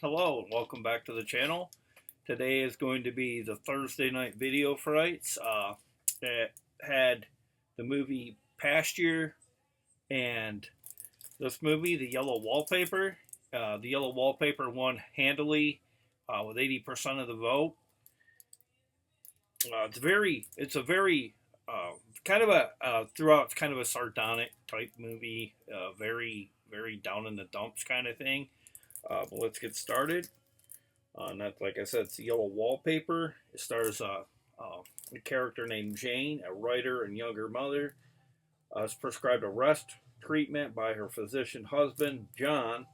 Hello and welcome back to the channel. Today is going to be the Thursday night video frights. It had the movie Pasture and this movie, The Yellow Wallpaper. The Yellow Wallpaper won handily with 80% of the vote. It's a very kind of a throughout it's kind of a sardonic type movie, very down in the dumps kind of thing. But let's get started. Not like I said, it's the Yellow Wallpaper. It stars a character named Jeanne, a writer and younger mother. Is prescribed a rest treatment by her physician husband, John,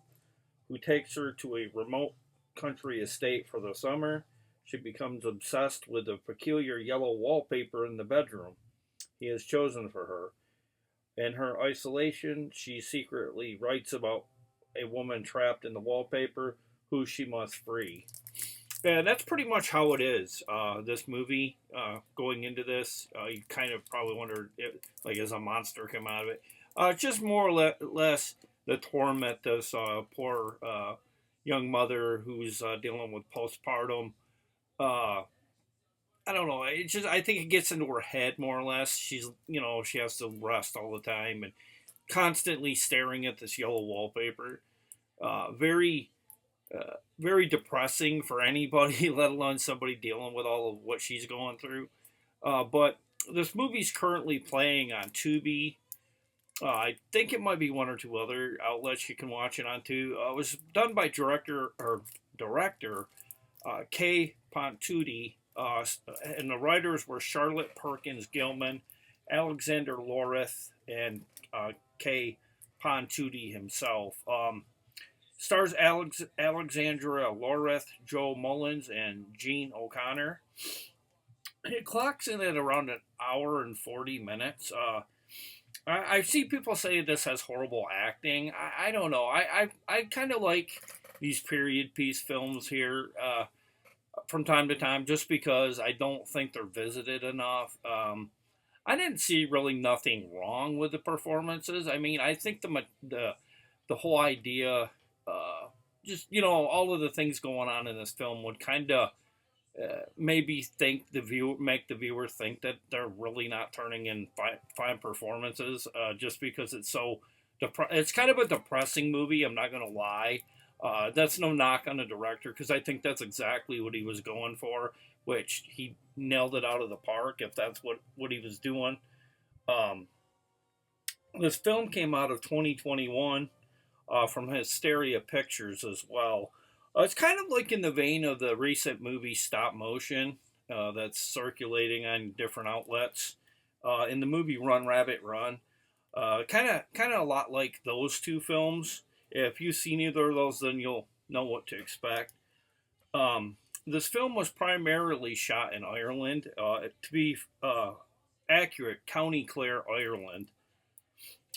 who takes her to a remote country estate for the summer. She becomes obsessed with the peculiar yellow wallpaper in the bedroom he has chosen for her. In her isolation, she secretly writes about a woman trapped in the wallpaper who she must free. And that's pretty much how it is. This movie, going into this, you kind of probably wondered, if, like, is a monster come out of it? Just more or less the torment this poor young mother who's dealing with postpartum. Uh, I don't know. It just I think it gets into her head more or less. She has to rest all the time and constantly staring at this yellow wallpaper. Very very depressing for anybody, let alone somebody dealing with all of what she's going through. But this movie's currently playing on Tubi. I think it might be one or two other outlets you can watch it on too. It was done by director K. Pontuti, and the writers were Charlotte Perkins Gilman, Alexandra Loreth, and K. Pontuti himself. Stars Alexandra Loreth, Joe Mullins, and Jeanne O'Connor. It clocks in at around an hour and 40 minutes. I see people say this has horrible acting. I don't know. I kind of like these period piece films here from time to time just because I don't think they're visited enough. I didn't see really nothing wrong with the performances. I mean, I think the whole idea, just all of the things going on in this film would kind of maybe make the viewer think that they're really not turning in fine performances, just because it's so it's kind of a depressing movie. I'm not gonna lie. That's no knock on the director because I think that's exactly what he was going for, which he nailed it out of the park. If that's what he was doing. Um, this film came out of 2021 from Hysteria Pictures as well. It's kind of like in the vein of the recent movie Stop Motion that's circulating on different outlets. In the movie Run Rabbit Run, kind of a lot like those two films. If you've seen either of those, then you'll know what to expect. This film was primarily shot in Ireland. To be accurate, County Clare, Ireland.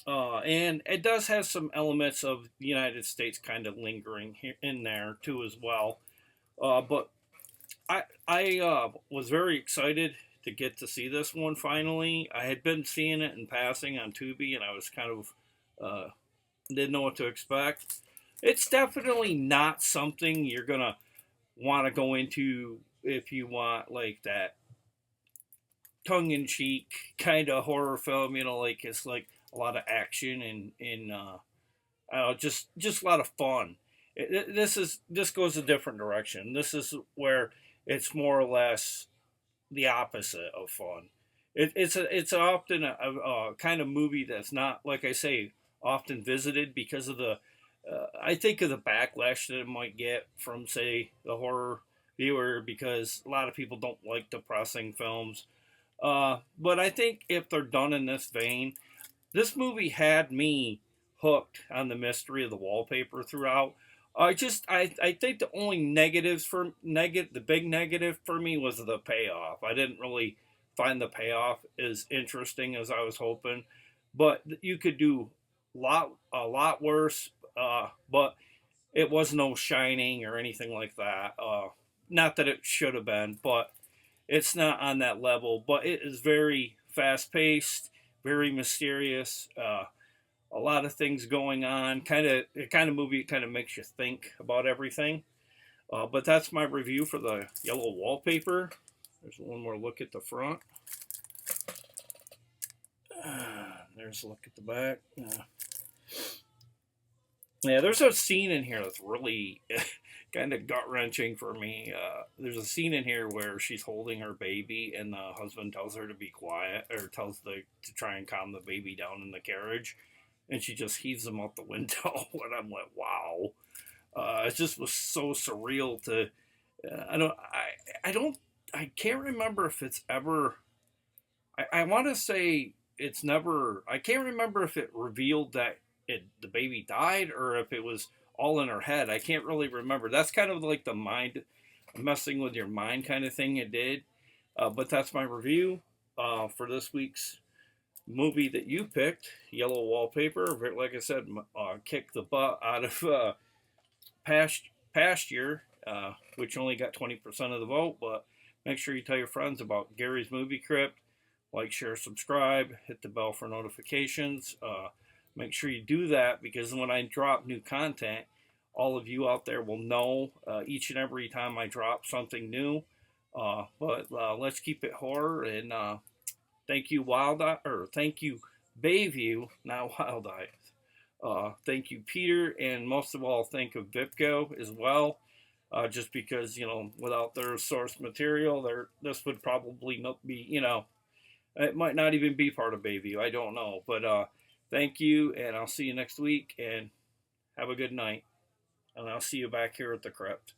And it does have some elements of the United States kind of lingering in there too as well. But I was very excited to get to see this one finally. I had been seeing it in passing on Tubi, and I was kind of didn't know what to expect. It's definitely not something you're gonna want to go into if you want like that tongue-in-cheek kind of horror film. Like it's like a lot of action and just a lot of fun. This goes a different direction. This is where it's more or less the opposite of fun. It's often a kind of movie that's not, like I say, often visited because of the I think of the backlash that it might get from, say, the horror viewer, because a lot of people don't like depressing films. But I think if they're done in this vein, this movie had me hooked on the mystery of the wallpaper throughout. I think the only the big negative for me was the payoff. I didn't really find the payoff as interesting as I was hoping, but you could do a lot worse. But it was no Shining or anything like that. Not that it should have been, but it's not on that level. But it is very fast paced, very mysterious. A lot of things going on. Kind of movie. It kind of makes you think about everything. But that's my review for the Yellow Wallpaper. There's one more look at the front. There's a look at the back. Yeah, there's a scene in here that's really kind of gut wrenching for me. There's a scene in here where she's holding her baby, and the husband tells her to be quiet, or tells to try and calm the baby down in the carriage, and she just heaves him out the window. And I'm like, wow. It just was so surreal to. I can't remember if it's ever. I want to say it's never. I can't remember if it revealed that the baby died or if it was all in her head. I can't really remember. That's kind of like the mind messing with your mind kind of thing it did. But that's my review for this week's movie that you picked, Yellow Wallpaper. Like I said, kicked the butt out of past year, which only got 20% of the vote. But make sure you tell your friends about Gary's mOviE-CrYpT. Like, share, subscribe, hit the bell for notifications. Make sure you do that, because when I drop new content, all of you out there will know each and every time I drop something new. But let's keep it horror, and thank you thank you Bayview, not Wild Eyes. Thank you Peter, and most of all thank you VIPCO as well. Just because, without their source material, this would probably not be, it might not even be part of Bayview. I don't know. But thank you, and I'll see you next week, and have a good night. And I'll see you back here at the Crypt.